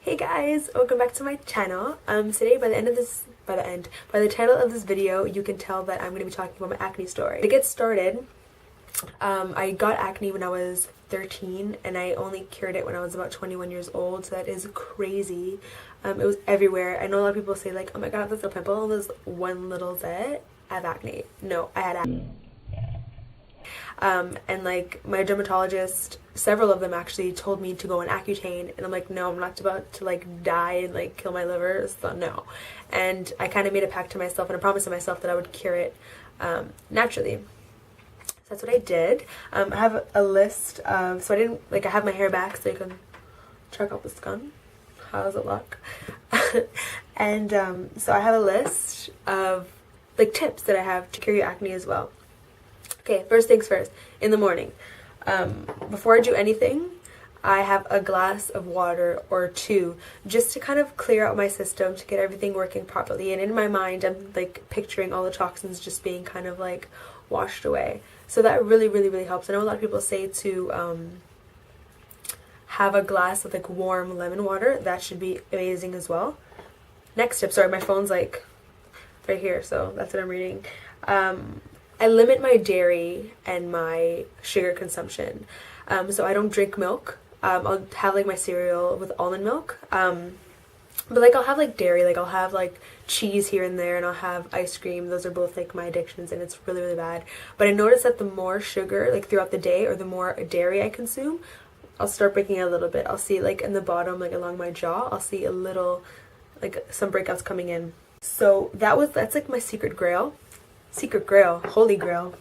Hey guys, welcome back to my channel. Today by the title of this video, you can tell that I'm going to be talking about my acne story. To get started, I got acne when I was 13 and I only cured it when I was about 21 years old, so that is crazy. It was everywhere. I know a lot of people say like, oh my god, this little pimple, this one little zit. I have acne. No, I had acne. And like my dermatologist, several of them actually told me to go on Accutane, and I'm like, no, I'm not about to like die and like kill my liver, so no. And I kind of made a pact to myself and a promise to myself that I would cure it naturally. So that's what I did. I have a list of, so I didn't, like, I have my hair back so you can check out the skin. How does it look? And so I have a list of like tips that I have to cure your acne as well. Okay, first things first, in the morning, before I do anything, I have a glass of water or two just to kind of clear out my system, to get everything working properly. And in my mind, I'm like picturing all the toxins just being kind of like washed away. So that really helps. I know a lot of people say to have a glass of like warm lemon water. That should be amazing as well. Next tip, sorry, my phone's like right here, so that's what I'm reading. I limit my dairy and my sugar consumption. So I don't drink milk. I'll have like my cereal with almond milk. But like I'll have like dairy, like I'll have like cheese here and there, and I'll have ice cream. Those are both like my addictions, and it's really bad. But I notice that the more sugar like throughout the day, or the more dairy I consume, I'll start breaking out a little bit. I'll see like in the bottom, like along my jaw, I'll see a little, like some breakouts coming in. So that's like my secret grail, holy grail,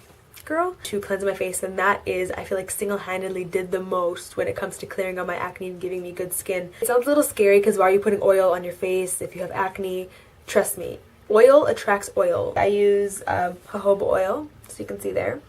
girl, to cleanse my face. And that is, I feel like, single-handedly did the most when it comes to clearing out my acne and giving me good skin. It sounds a little scary because why are you putting oil on your face if you have acne? Trust me, oil attracts oil. I use jojoba oil, so you can see there.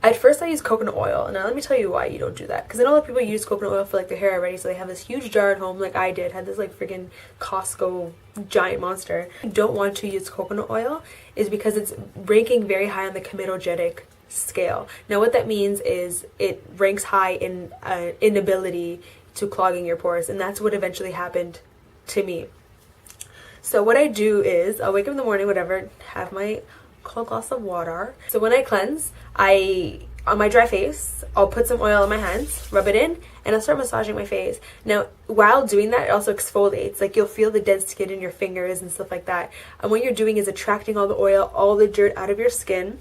At first I use coconut oil. Now let me tell you why you don't do that, because I know a lot of people use coconut oil for like their hair already, so they have this huge jar at home like I did, had this like freaking Costco giant monster. I don't want to use coconut oil is because it's ranking very high on the comedogenic scale. Now what that means is it ranks high in inability to clogging your pores, and that's what eventually happened to me. So what I do is I'll wake up in the morning, whatever, have my cold glass of water. So when I cleanse, on my dry face, I'll put some oil on my hands, rub it in, and I'll start massaging my face. Now, while doing that, it also exfoliates. Like, you'll feel the dead skin in your fingers and stuff like that. And what you're doing is attracting all the oil, all the dirt out of your skin,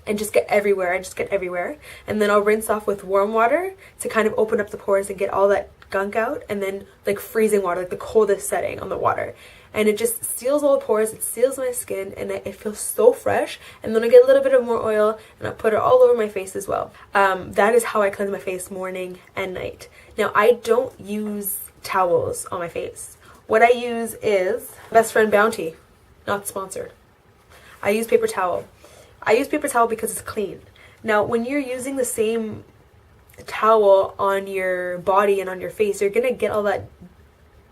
and just get everywhere. I just get everywhere. And then I'll rinse off with warm water to kind of open up the pores and get all that gunk out, and then like freezing water, like the coldest setting on the water. And it just seals all the pores, it seals my skin, and it feels so fresh. And then I get a little bit of more oil and I put it all over my face as well. That is how I cleanse my face morning and night. Now, I don't use towels on my face. What I use is Best Friend Bounty, not sponsored. I use paper towel. I use paper towel because it's clean. Now, when you're using the same towel on your body and on your face, you're gonna get all that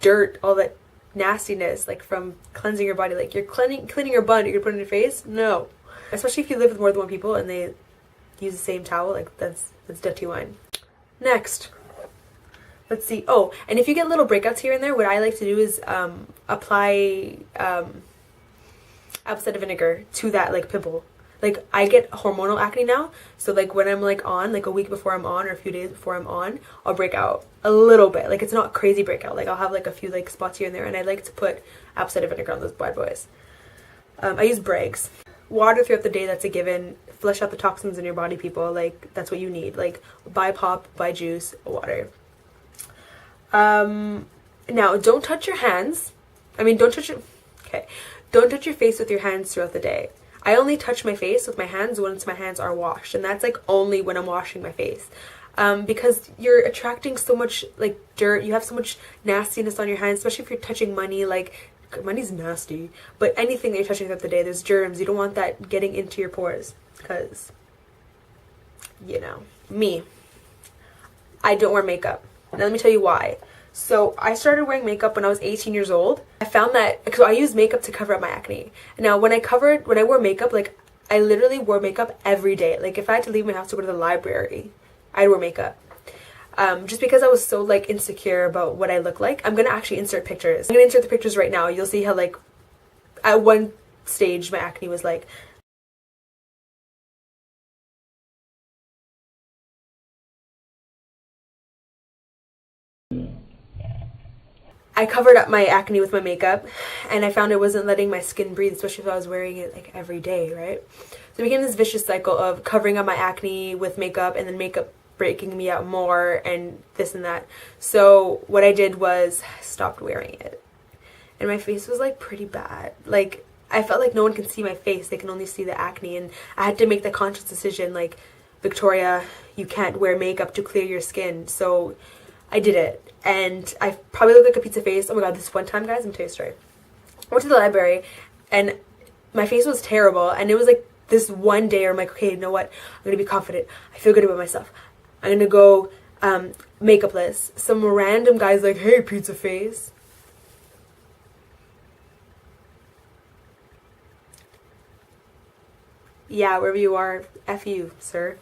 dirt, all that nastiness, like from cleansing your body. Like, you're cleaning your butt, you're gonna put it in your face? No. Especially if you live with more than one people and they use the same towel, like that's dirty wine. Next, let's see. Oh, and if you get little breakouts here and there, what I like to do is apply apple cider vinegar to that like pimple. Like, I get hormonal acne now, so like when I'm like on, like a week before I'm on or a few days before I'm on, I'll break out a little bit. Like, it's not crazy breakout. Like, I'll have like a few like spots here and there, and I like to put apple cider vinegar on those bad boys. I use Bragg's. Water throughout the day, that's a given. Flush out the toxins in your body, people. Like, that's what you need. Like, buy pop, buy juice, water. Now, don't touch your hands. I mean, don't touch your face with your hands throughout the day. I only touch my face with my hands once my hands are washed, and that's like only when I'm washing my face. Because you're attracting so much like dirt, you have so much nastiness on your hands, especially if you're touching money. Like, money's nasty, but anything that you're touching throughout the day, there's germs. You don't want that getting into your pores, because, you know, me, I don't wear makeup. Now let me tell you why. So I started wearing makeup when I was 18 years old. I found that, because I used makeup to cover up my acne. Now when I wore makeup, like, I literally wore makeup every day. Like, if I had to leave my house to go to the library, I'd wear makeup. just because I was so like insecure about what I look like. I'm gonna actually insert pictures. I'm gonna insert the pictures right now. You'll see how like at one stage my acne was like. I covered up my acne with my makeup, and I found it wasn't letting my skin breathe, especially if I was wearing it like every day, right? So it became this vicious cycle of covering up my acne with makeup, and then makeup breaking me out more, and this and that. So what I did was stopped wearing it, and my face was like pretty bad. Like I felt like no one can see my face; they can only see the acne, and I had to make the conscious decision, like, Victoria, you can't wear makeup to clear your skin. So I did it. And I probably look like a pizza face. Oh my god, this one time, guys, I'm gonna tell you a story. I went to the library and my face was terrible, and it was like this one day where I'm like, okay, you know what? I'm gonna be confident. I feel good about myself. I'm gonna go makeupless. Some random guy's like, hey, pizza face. Yeah, wherever you are, F you, sir.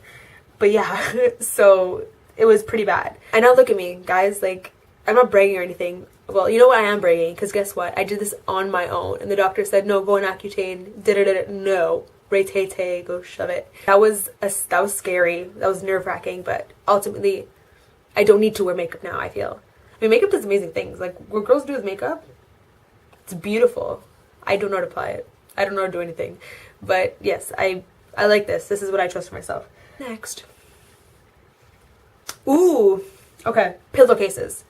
But yeah, so it was pretty bad. And now look at me, guys, like, I'm not bragging or anything. Well, you know what, I am bragging, because guess what? I did this on my own, and the doctor said, no, go on Accutane, no, Ray-tay-tay, go shove it. That was scary, that was nerve-wracking, but ultimately, I don't need to wear makeup now, I feel. I mean, makeup does amazing things. Like, what girls do with makeup, it's beautiful. I don't know how to apply it. I don't know how to do anything. But yes, I like this. This is what I trust for myself. Next. Ooh, okay, pillowcases.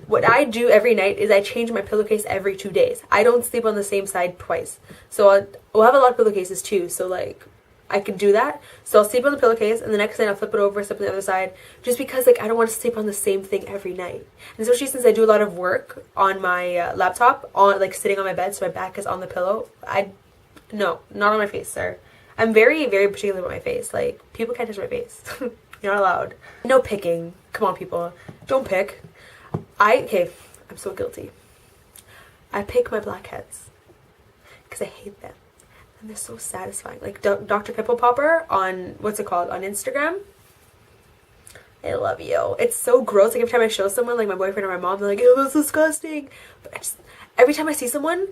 What I do every night is I change my pillowcase every 2 days. I don't sleep on the same side twice. So we'll have a lot of pillowcases too, so like I can do that. So I'll sleep on the pillowcase, and the next night I'll flip it over, sleep on the other side, just because like I don't want to sleep on the same thing every night. And especially since I do a lot of work on my laptop, on like sitting on my bed, so my back is on the pillow. No, not on my face, sir. I'm very, very particular about my face. Like, people can't touch my face. You're not allowed. No picking. Come on, people. Don't pick. Okay, I'm so guilty. I pick my blackheads because I hate them. And they're so satisfying. Like Dr. Pimple Popper on, what's it called, on Instagram. I love you. It's so gross. Like, every time I show someone, like my boyfriend or my mom, they're like, ew, that's disgusting. But every time I see someone,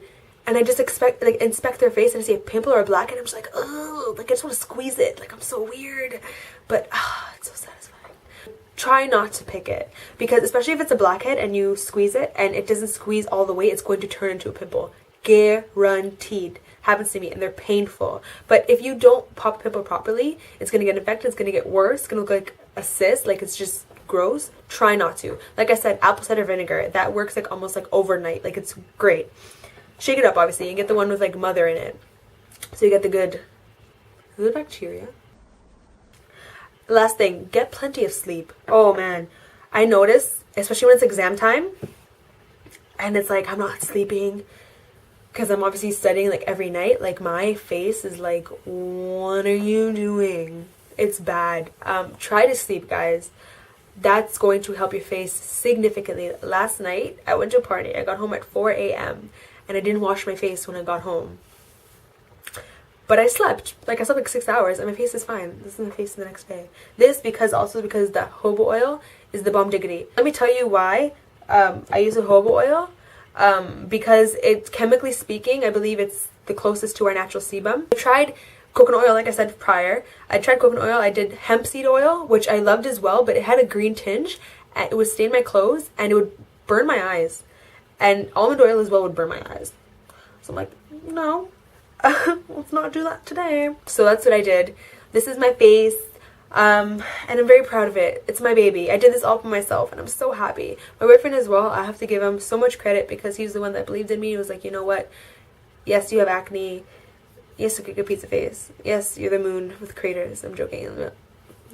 and I just inspect their face, and I see a pimple or a blackhead, I'm just like, oh, like I just want to squeeze it. Like, I'm so weird. But it's so satisfying. Try not to pick it, because especially if it's a blackhead and you squeeze it and it doesn't squeeze all the way, it's going to turn into a pimple. Guaranteed. Happens to me, and they're painful. But if you don't pop a pimple properly, it's going to get infected, it's going to get worse, it's going to look like a cyst, like it's just gross. Try not to. Like I said, apple cider vinegar, that works like almost like overnight. Like, it's great. Shake it up, obviously, and get the one with like mother in it, so you get the good bacteria. Last thing, get plenty of sleep. Oh man, I notice, especially when it's exam time and it's like I'm not sleeping because I'm obviously studying like every night, like my face is like, what are you doing? It's bad. Try to sleep, guys. That's going to help your face significantly. Last night I went to a party. I got home at 4 a.m. and I didn't wash my face when I got home. But I slept. Like, I slept like 6 hours and my face is fine. This is my face the next day. This because the jojoba oil is the bomb diggity. Let me tell you why I use jojoba oil. Because it's, chemically speaking, I believe it's the closest to our natural sebum. I tried coconut oil, like I said prior. I tried coconut oil. I did hemp seed oil, which I loved as well, but it had a green tinge. And it would stain my clothes and it would burn my eyes. And almond oil as well would burn my eyes. So I'm like, no. Let's not do that today. So that's what I did. This is my face, and I'm very proud of it. It's my baby. I did this all for myself, and I'm so happy. My boyfriend as well, I have to give him so much credit because he's the one that believed in me. He was like, you know what? Yes, you have acne. Yes, you get a pizza face. Yes, you're the moon with craters. I'm joking.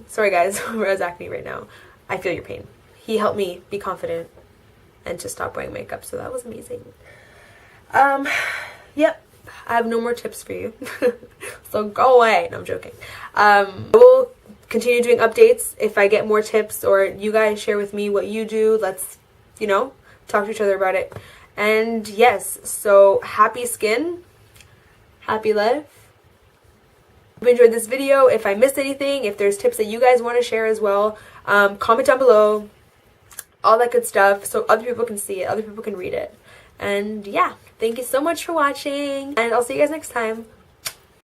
Sorry, guys, who has acne right now. I feel your pain. He helped me be confident and to stop wearing makeup, so that was amazing. Yep. I have no more tips for you. So go away. No, I'm joking. I will continue doing updates if I get more tips, or you guys share with me what you do. Let's, talk to each other about it. And yes, so happy skin, happy life. If you enjoyed this video, if I missed anything, if there's tips that you guys want to share as well, comment down below. all that good stuff, so other people can see it, other people can read it. And yeah, thank you so much for watching, and I'll see you guys next time.